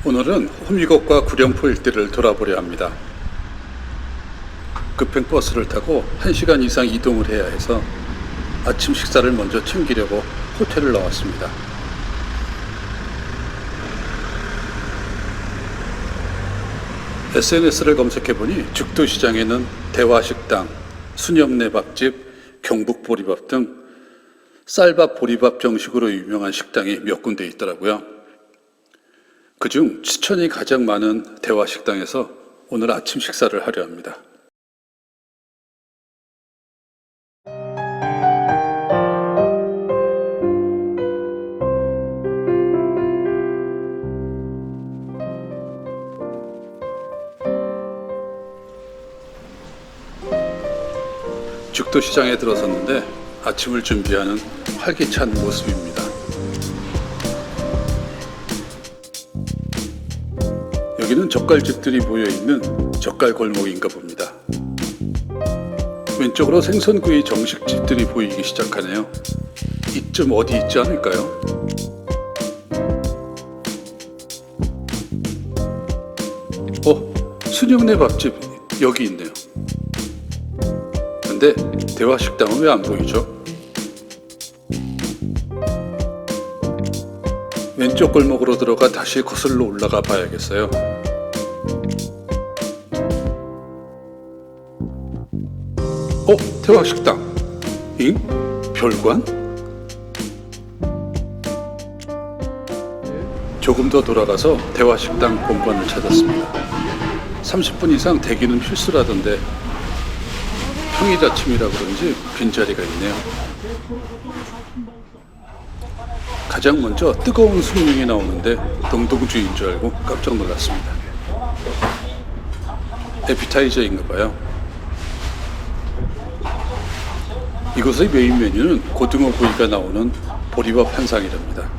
오늘은 호미곶과 구령포 일대를 돌아보려 합니다. 급행 버스를 타고 1시간 이상 이동을 해야 해서 아침 식사를 먼저 챙기려고 호텔을 나왔습니다. SNS를 검색해보니 죽도시장에는 대화식당, 순영내 밥집, 경북보리밥 등 쌀밥 보리밥 정식으로 유명한 식당이 몇 군데 있더라고요. 그중 추천이 가장 많은 대화식당에서 오늘 아침 식사를 하려 합니다. 죽도시장에 들어섰는데 아침을 준비하는 활기찬 모습입니다. 여기는 젓갈집들이 모여있는 젓갈 골목인가 봅니다. 왼쪽으로 생선구이 정식집들이 보이기 시작하네요. 이쯤 어디 있지 않을까요? 순영내 밥집 여기 있네요. 근데 대화식당은 왜 안 보이죠? 왼쪽 골목으로 들어가 다시 거슬러 올라가 봐야겠어요. 대화식당. 잉? 별관? 조금 더 돌아가서 대화식당 본관을 찾았습니다. 30분 이상 대기는 필수라던데 평일 아침이라 그런지 빈자리가 있네요. 가장 먼저 뜨거운 숭늉이 나오는데 동동주인 줄 알고 깜짝 놀랐습니다. 에피타이저인가 봐요. 이곳의 메인 메뉴는 고등어 구이가 나오는 보리밥 한상이랍니다.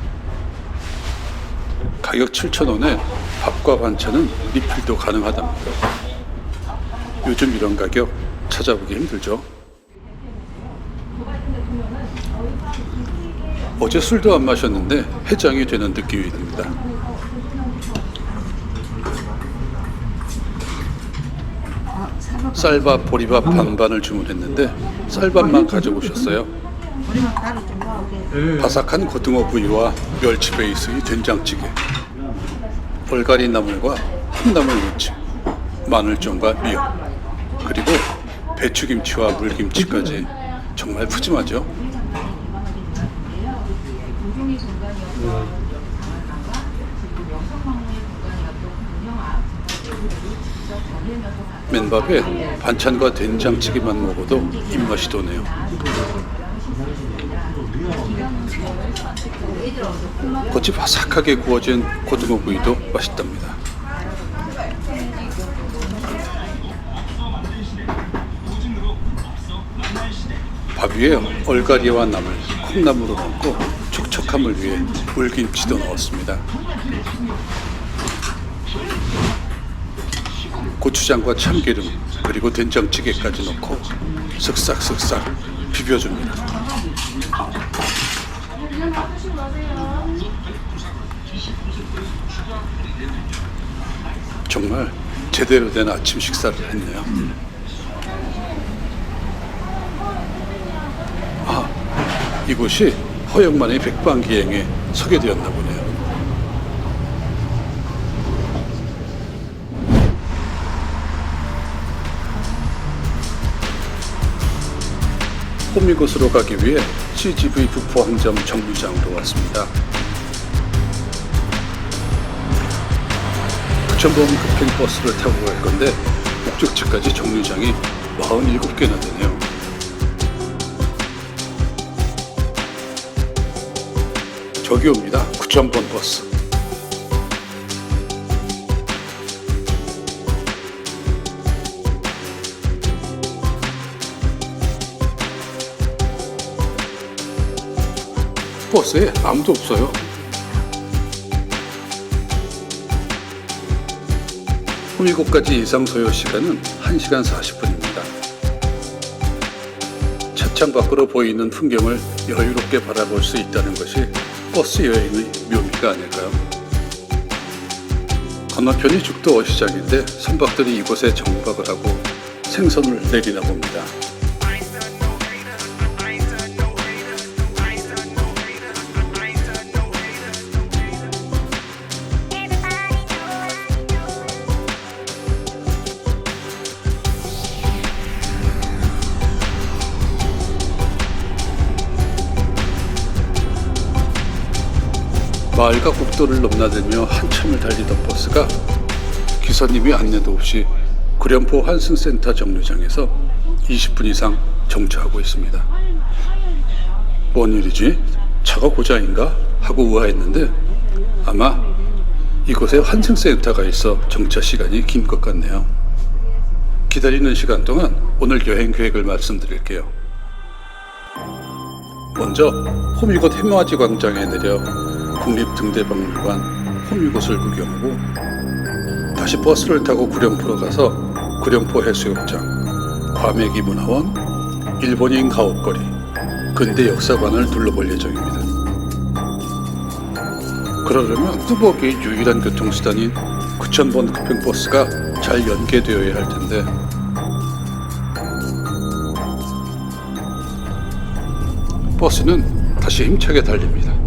가격 7,000원에 밥과 반찬은 리필도 가능하답니다. 요즘 이런 가격 찾아보기 힘들죠. 어제 술도 안 마셨는데 해장이 되는 느낌이 듭니다. 쌀밥, 보리밥 반반을 주문했는데 쌀밥만 가져오셨어요. 바삭한 고등어 구이와 멸치 베이스의 된장찌개, 얼갈이 나물과 콩나물 무침, 마늘종과 미역, 그리고 배추김치와 물김치까지 정말 푸짐하죠. 맨밥에 반찬과 된장찌개만 먹어도 입맛이 도네요. 겉이 바삭하게 구워진 고등어 구이도 맛있답니다. 밥 위에 얼갈이와 나물, 콩나물을 얹고 촉촉함을 위해 물김치도 넣었습니다. 고추장과 참기름 그리고 된장찌개까지 넣고 슥싹슥싹 비벼줍니다. 정말 제대로 된 아침 식사를 했네요. 이곳이 허영만의 백반기행에 소개되었나 보네요. 호미곶으로 가기 위해 CGV 북포항점 정류장으로 왔습니다. 부천범 급행버스를 타고 갈 건데 목적지까지 정류장이 47개나 되네요. 저기 옵니다. 9,000번 버스. 버스에 아무도 없어요. 호미곶까지 예상 소요 시간은 1시간 40분입니다. 차창 밖으로 보이는 풍경을 여유롭게 바라볼 수 있다는 것이 버스 여행의 묘미가 아닐까요? 건너편이 죽도 어시장인데 선박들이 이곳에 정박을 하고 생선을 내리나 봅니다. 마을과 국도를 넘나들며 한참을 달리던 버스가 기사님이 안내도 없이 구련포 환승센터 정류장에서 20분 이상 정차하고 있습니다. 뭔 일이지? 차가 고장인가? 하고 우아했는데 아마 이곳에 환승센터가 있어 정차 시간이 긴 것 같네요. 기다리는 시간 동안 오늘 여행 계획을 말씀드릴게요. 먼저 호미곶 해맞이 광장에 내려 국립등대박물관 호미곶을 구경하고 다시 버스를 타고 구련포로 가서 구련포 해수욕장, 과메기 문화원, 일본인 가옥거리, 근대 역사관을 둘러볼 예정입니다. 그러려면 뚜벅이 유일한 교통수단인 9,000번 급행버스가 잘 연계되어야 할 텐데 버스는 다시 힘차게 달립니다.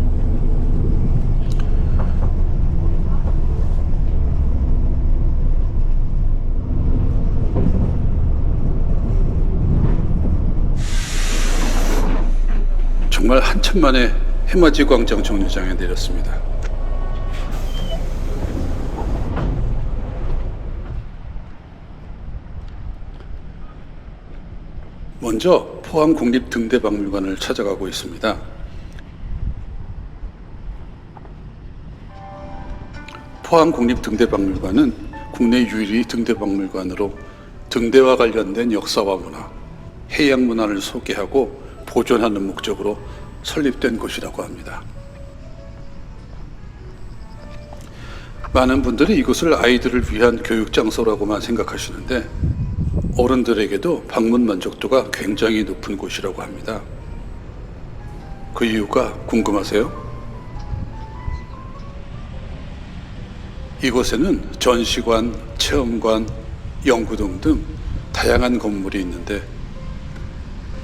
정말 한참 만에 해맞이 광장 정류장에 내렸습니다. 먼저 포항 국립등대박물관을 찾아가고 있습니다. 포항 국립등대박물관은 국내 유일의 등대박물관으로 등대와 관련된 역사와 문화, 해양 문화를 소개하고 보존하는 목적으로 설립된 곳이라고 합니다. 많은 분들이 이곳을 아이들을 위한 교육 장소라고만 생각하시는데 어른들에게도 방문 만족도가 굉장히 높은 곳이라고 합니다. 그 이유가 궁금하세요? 이곳에는 전시관, 체험관, 연구동 등 다양한 건물이 있는데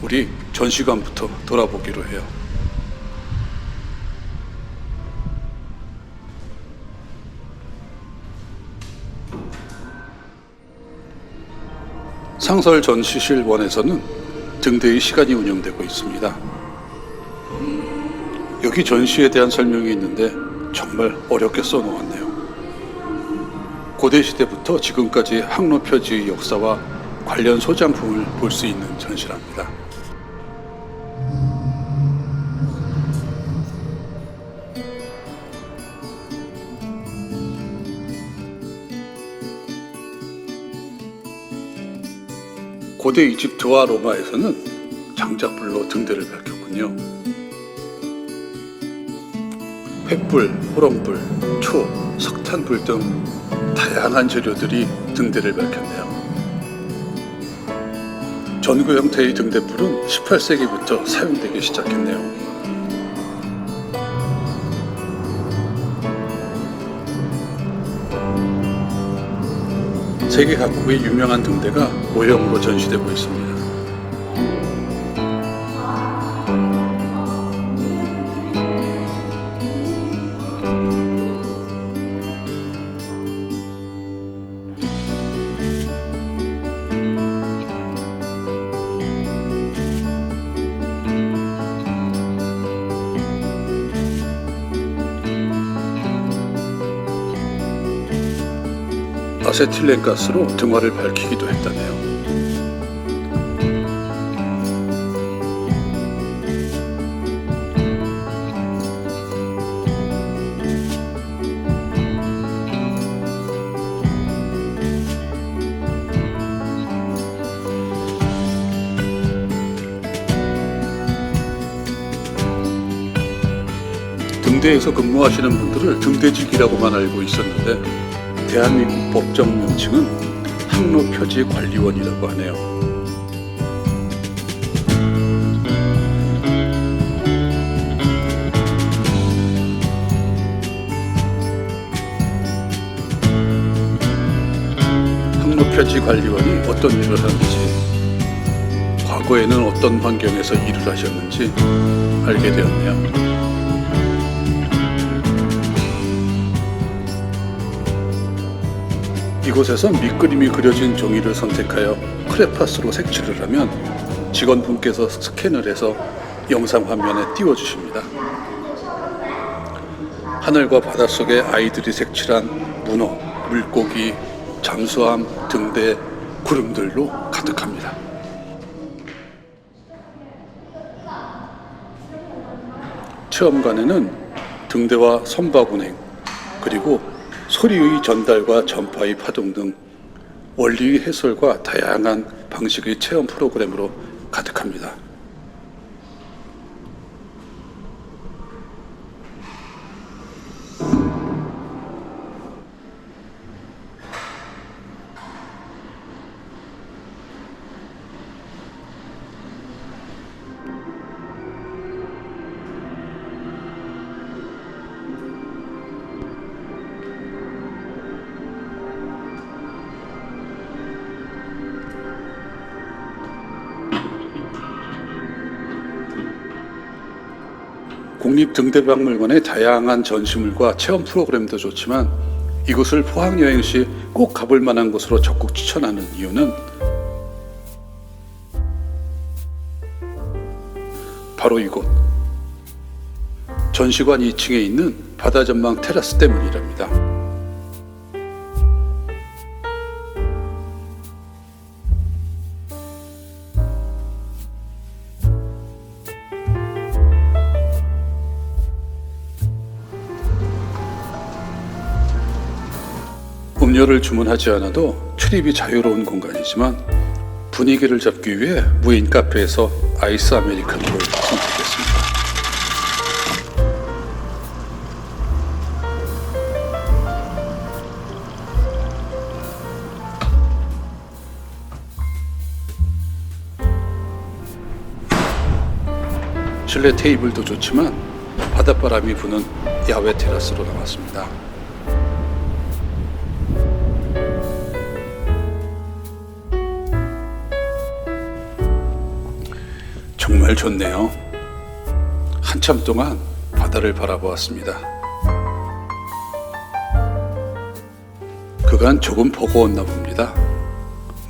우리 전시관부터 돌아보기로 해요. 상설 전시실 1에서는 등대의 시간이 운영되고 있습니다. 여기 전시에 대한 설명이 있는데 정말 어렵게 써놓았네요. 고대시대부터 지금까지 항로표지의 역사와 관련 소장품을 볼 수 있는 전시랍니다. 고대 이집트와 로마에서는 장작불로 등대를 밝혔군요. 횃불, 호롱불, 초, 석탄불 등 다양한 재료들이 등대를 밝혔네요. 전구 형태의 등대불은 18세기부터 사용되기 시작했네요. 세계 각국의 유명한 등대가 모형으로 전시되고 있습니다. 아세틸렌 가스로 등화를 밝히기도 했다네요. 등대에서 근무하시는 분들을 등대직이라고만 알고 있었는데 대한민국 법정 명칭은 항로표지관리원이라고 하네요. 산업표지 관리원이 어떤 일을 하는지, 과거에는 어떤 환경에서 일을 하셨는지 알게 되었네요. 이곳에서 밑그림이 그려진 종이를 선택하여 크레파스로 색칠을 하면 직원분께서 스캔을 해서 영상 화면에 띄워주십니다. 하늘과 바닷속에 아이들이 색칠한 문어, 물고기, 잠수함, 등대, 구름들로 가득합니다. 체험관에는 등대와 선박운행, 그리고 소리의 전달과 전파의 파동 등 원리의 해설과 다양한 방식의 체험 프로그램으로 가득합니다. 국립등대박물관의 다양한 전시물과 체험 프로그램도 좋지만 이곳을 포항여행 시 꼭 가볼 만한 곳으로 적극 추천하는 이유는 바로 이곳 전시관 2층에 있는 바다전망 테라스 때문이랍니다. 음료를 주문하지 않아도 출입이 자유로운 공간이지만 분위기를 잡기 위해 무인 카페에서 아이스 아메리카노를 선택했습니다. 실내 테이블도 좋지만 바닷바람이 부는 야외 테라스로 나왔습니다. 정말 좋네요. 한참 동안 바다를 바라보았습니다. 그간 조금 버거웠나 봅니다.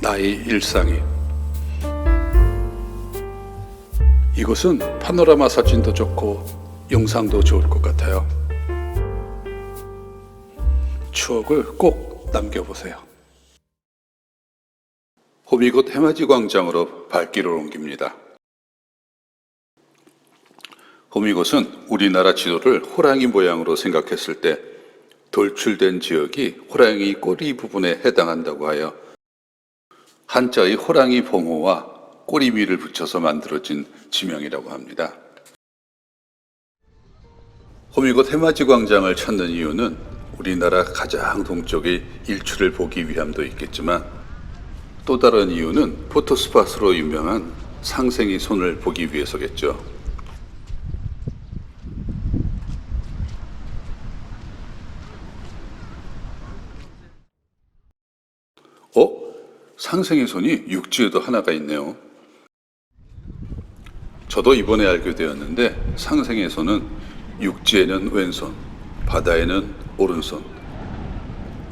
나의 일상이. 이곳은 파노라마 사진도 좋고 영상도 좋을 것 같아요. 추억을 꼭 남겨보세요. 호미곶 해맞이 광장으로 발길을 옮깁니다. 호미곶은 우리나라 지도를 호랑이 모양으로 생각했을 때 돌출된 지역이 호랑이 꼬리 부분에 해당한다고 하여 한자의 호랑이 봉호와 꼬리미를 붙여서 만들어진 지명이라고 합니다. 호미곶 해맞이 광장을 찾는 이유는 우리나라 가장 동쪽의 일출을 보기 위함도 있겠지만 또 다른 이유는 포토스팟으로 유명한 상생이 손을 보기 위해서겠죠. 상생의 손이 육지에도 하나가 있네요. 저도 이번에 알게 되었는데 상생의 손은 육지에는 왼손, 바다에는 오른손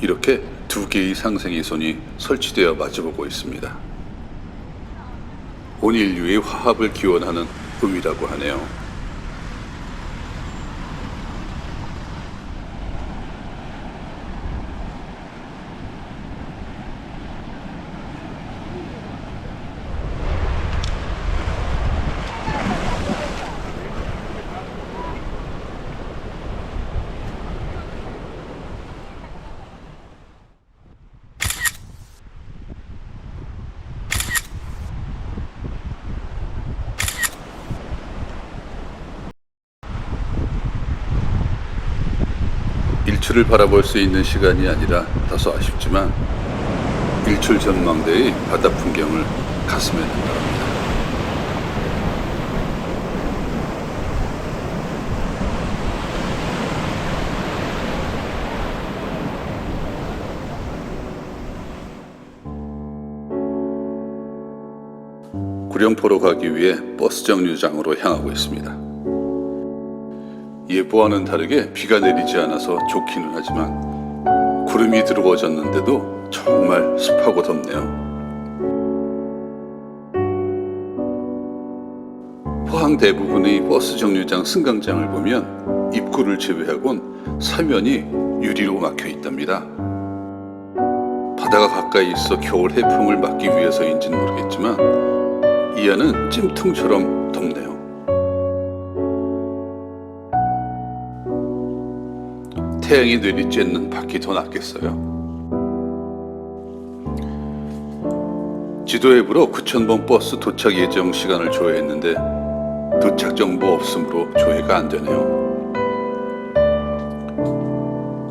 이렇게 두 개의 상생의 손이 설치되어 마주보고 있습니다. 온 인류의 화합을 기원하는 의미라고 하네요. 일출을 바라볼 수 있는 시간이 아니라 다소 아쉽지만 일출 전망대의 바다 풍경을 가슴에 담아갑니다. 구룡포로 가기 위해 버스 정류장으로 향하고 있습니다. 예보와는 다르게 비가 내리지 않아서 좋기는 하지만 구름이 드루어졌는데도 정말 습하고 덥네요. 포항 대부분의 버스 정류장 승강장을 보면 입구를 제외하곤 사면이 유리로 막혀 있답니다. 바다가 가까이 있어 겨울 해풍을 막기 위해서인지는 모르겠지만 이 안은 찜통처럼 덥네요. 태양이 내리쬐는 밖이 더 낫겠어요. 지도 앱으로 9,000번 버스 도착 예정 시간을 조회했는데 도착 정보 없으므로 조회가 안 되네요.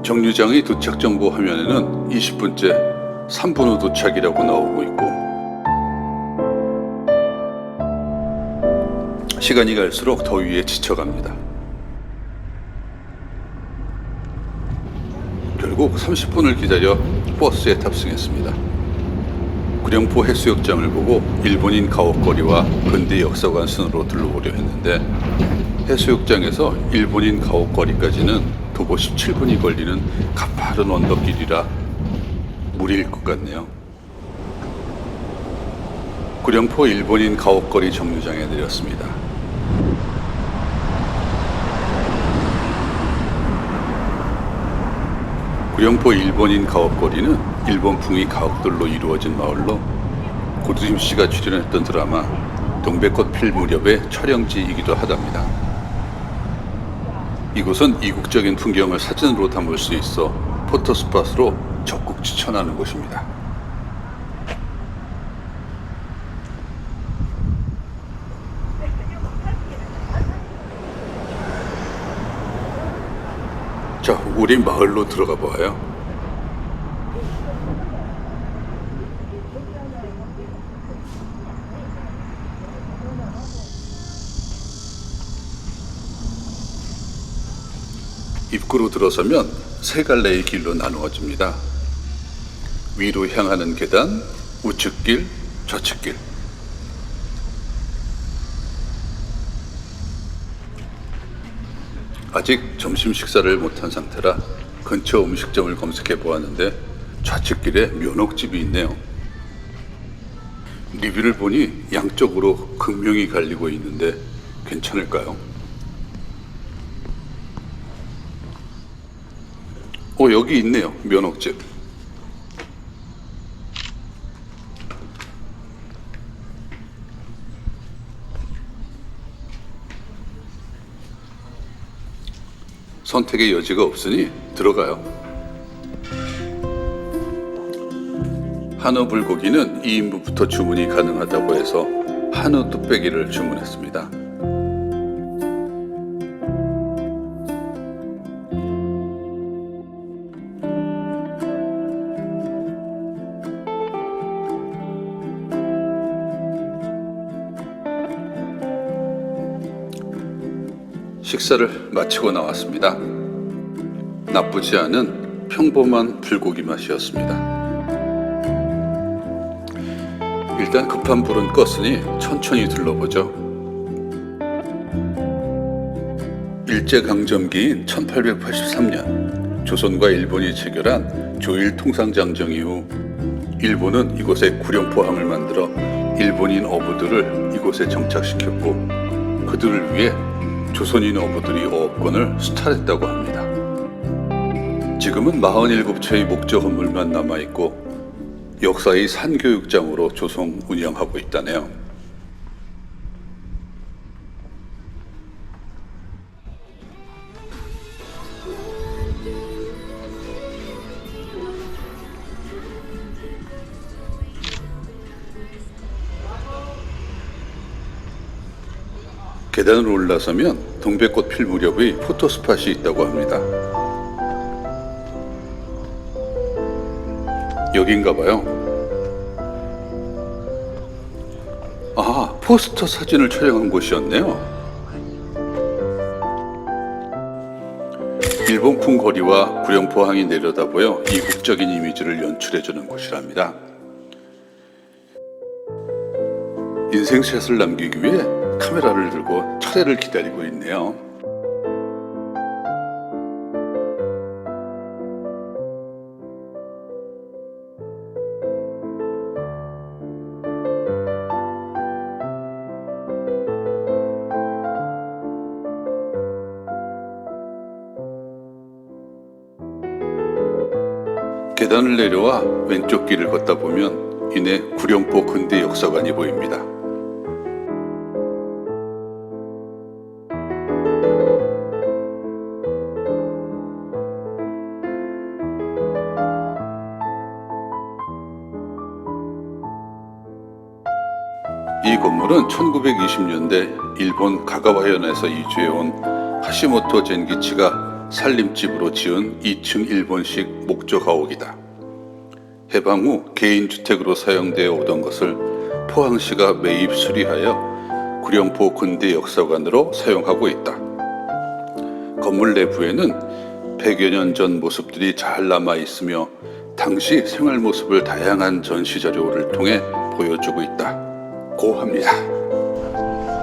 정류장의 도착 정보 화면에는 20분째 3분 후 도착이라고 나오고 있고 시간이 갈수록 더위에 지쳐갑니다. 결국 30분을 기다려 버스에 탑승했습니다. 구룡포 해수욕장을 보고 일본인 가옥거리와 근대 역사관 순으로 둘러보려 했는데 해수욕장에서 일본인 가옥거리까지는 도보 17분이 걸리는 가파른 언덕길이라 무리일 것 같네요. 구룡포 일본인 가옥거리 정류장에 내렸습니다. 구룡포 일본인 가옥거리는 일본풍의 가옥들로 이루어진 마을로 고두심 씨가 출연했던 드라마 동백꽃 필 무렵의 촬영지이기도 하답니다. 이곳은 이국적인 풍경을 사진으로 담을 수 있어 포토스팟으로 적극 추천하는 곳입니다. 자, 우리 마을로 들어가 봐요. 입구로 들어서면 세 갈래의 길로 나누어집니다. 위로 향하는 계단, 우측길, 좌측길. 아직 점심 식사를 못한 상태라 근처 음식점을 검색해 보았는데 좌측길에 면옥집이 있네요. 리뷰를 보니 양쪽으로 극명히 갈리고 있는데 괜찮을까요? 여기 있네요. 면옥집. 선택의 여지가 없으니 들어가요. 한우 불고기는 2인분부터 주문이 가능하다고 해서 한우 뚝배기를 주문했습니다. 식사를 마치고 나왔습니다. 나쁘지 않은 평범한 불고기 맛이었습니다. 일단 급한 불은 껐으니 천천히 둘러보죠. 일제강점기인 1883년 조선과 일본이 체결한 조일 통상장정 이후 일본은 이곳에 구룡포항을 만들어 일본인 어부들을 이곳에 정착시켰고 그들을 위해 조선인 어부들이 어업권을 수탈했다고 합니다. 지금은 47채의 목조 건물만 남아있고 역사의 산교육장으로 조성 운영하고 있다네요. 계단을 올라서면 동백꽃 필 무렵의 포토스팟이 있다고 합니다. 여긴가 봐요. 포스터 사진을 촬영한 곳이었네요. 일본풍 거리와 구룡포항이 내려다보여 이국적인 이미지를 연출해주는 곳이랍니다. 인생샷을 남기기 위해 카메라를 들고 차례를 기다리고 있네요. 계단을 내려와 왼쪽 길을 걷다 보면 이내 구룡포 근대 역사관이 보입니다. 이 건물은 1920년대 일본 가가와현에서 이주해온 하시모토 젠기치가 살림집으로 지은 2층 일본식 목조 가옥이다. 해방 후 개인주택으로 사용되어 오던 것을 포항시가 매입 수리하여 구룡포 근대 역사관으로 사용하고 있다. 건물 내부에는 100여 년 전 모습들이 잘 남아 있으며 당시 생활 모습을 다양한 전시 자료를 통해 보여주고 있다고 합니다.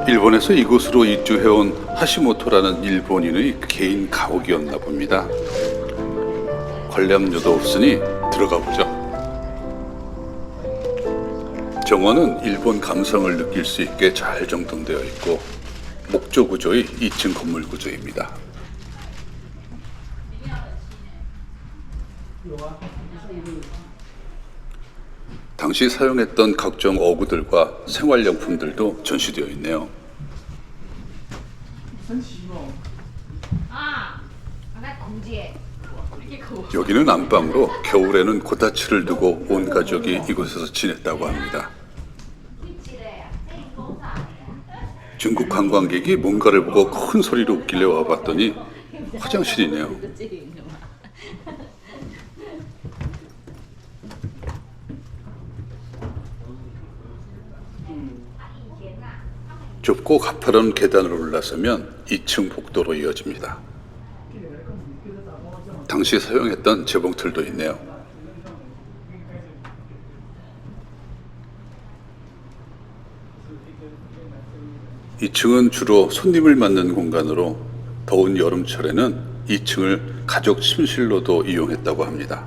일본에서 이곳으로 이주해온 하시모토라는 일본인의 개인 가옥이었나 봅니다. 관람료도 없으니 들어가 보죠. 정원은 일본 감성을 느낄 수 있게 잘 정돈되어 있고 목조 구조의 2층 건물 구조입니다. 당시 사용했던 각종 어구들과 생활용품들도 전시되어 있네요. 여기는 안방으로 겨울에는 코다치를 두고 온 가족이 이곳에서 지냈다고 합니다. 중국 관광객이 뭔가를 보고 큰 소리로 웃길래 와봤더니 화장실이네요. 좁고 가파른 계단을 올라서면 2층 복도로 이어집니다. 당시 사용했던 재봉틀도 있네요. 2층은 주로 손님을 맞는 공간으로 더운 여름철에는 2층을 가족 침실로도 이용했다고 합니다.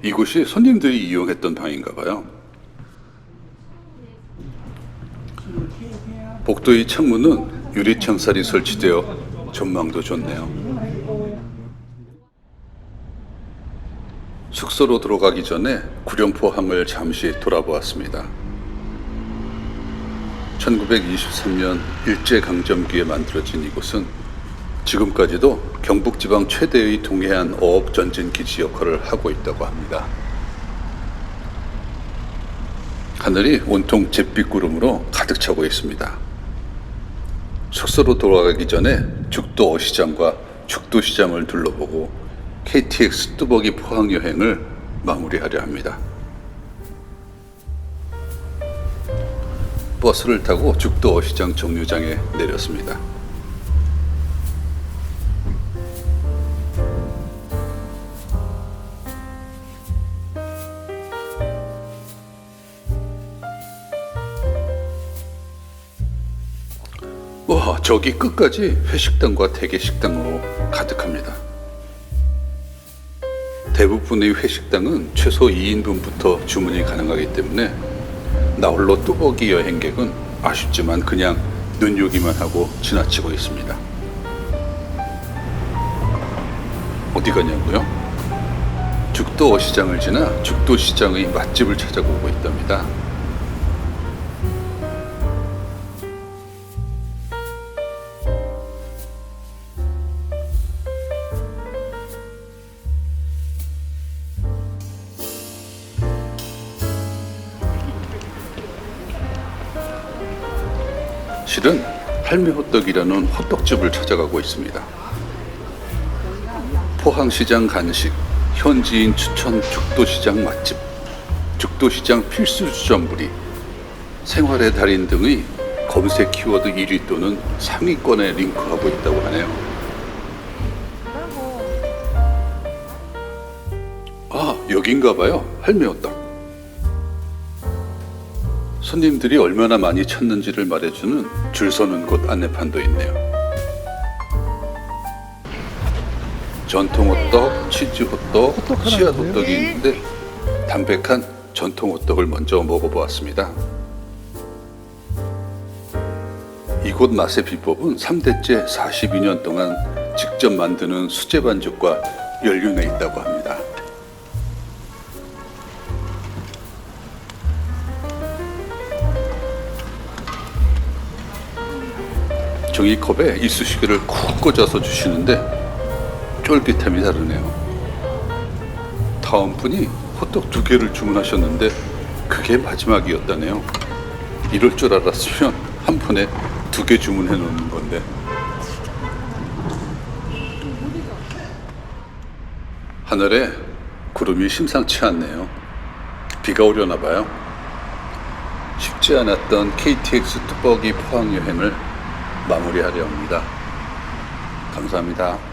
이곳이 손님들이 이용했던 방인가 봐요. 복도의 창문은 유리창살이 설치되어 전망도 좋네요. 숙소로 들어가기 전에 구룡포항을 잠시 돌아보았습니다. 1923년 일제강점기에 만들어진 이곳은 지금까지도 경북지방 최대의 동해안 어업전진기지 역할을 하고 있다고 합니다. 하늘이 온통 잿빛구름으로 가득 차고 있습니다. 숙소로 돌아가기 전에 죽도 어시장과 죽도시장을 둘러보고 KTX 뚜벅이 포항 여행을 마무리하려 합니다. 버스를 타고 죽도 어시장 정류장에 내렸습니다. 와, 저기 끝까지 회식당과 대게식당으로 가득합니다. 대부분의 회식당은 최소 2인분부터 주문이 가능하기 때문에 나홀로 뚜벅이 여행객은 아쉽지만 그냥 눈요기만 하고 지나치고 있습니다. 어디 가냐고요? 죽도 어시장을 지나 죽도시장의 맛집을 찾아보고 있답니다. 실은 할매호떡이라는 호떡집을 찾아가고 있습니다. 포항시장 간식, 현지인 추천 죽도시장 맛집. 죽도시장 필수 주전부리, 생활의 달인 등의 검색 키워드 1위 또는 상위권에 링크하고 있다고 하네요. 아, 여긴가 봐요. 할매호떡. 손님들이 얼마나 많이 찾는지를 말해주는 줄 서는 곳 안내판도 있네요. 전통 호떡, 치즈 호떡, 씨앗 호떡이 있는데 담백한 전통 호떡을 먼저 먹어보았습니다. 이곳 맛의 비법은 3대째 42년 동안 직접 만드는 수제 반죽과 연륜에 있다고 합니다. 종이컵에 이쑤시개를 쿡 꽂아서 주시는데 쫄깃함이 다르네요. 다음 분이 호떡 2개를 주문하셨는데 그게 마지막이었다네요. 이럴 줄 알았으면 한 번에 2개 주문해 놓는 건데. 하늘에 구름이 심상치 않네요. 비가 오려나 봐요. 쉽지 않았던 KTX 뚜벅이 포항 여행을 마무리하려 합니다. 감사합니다.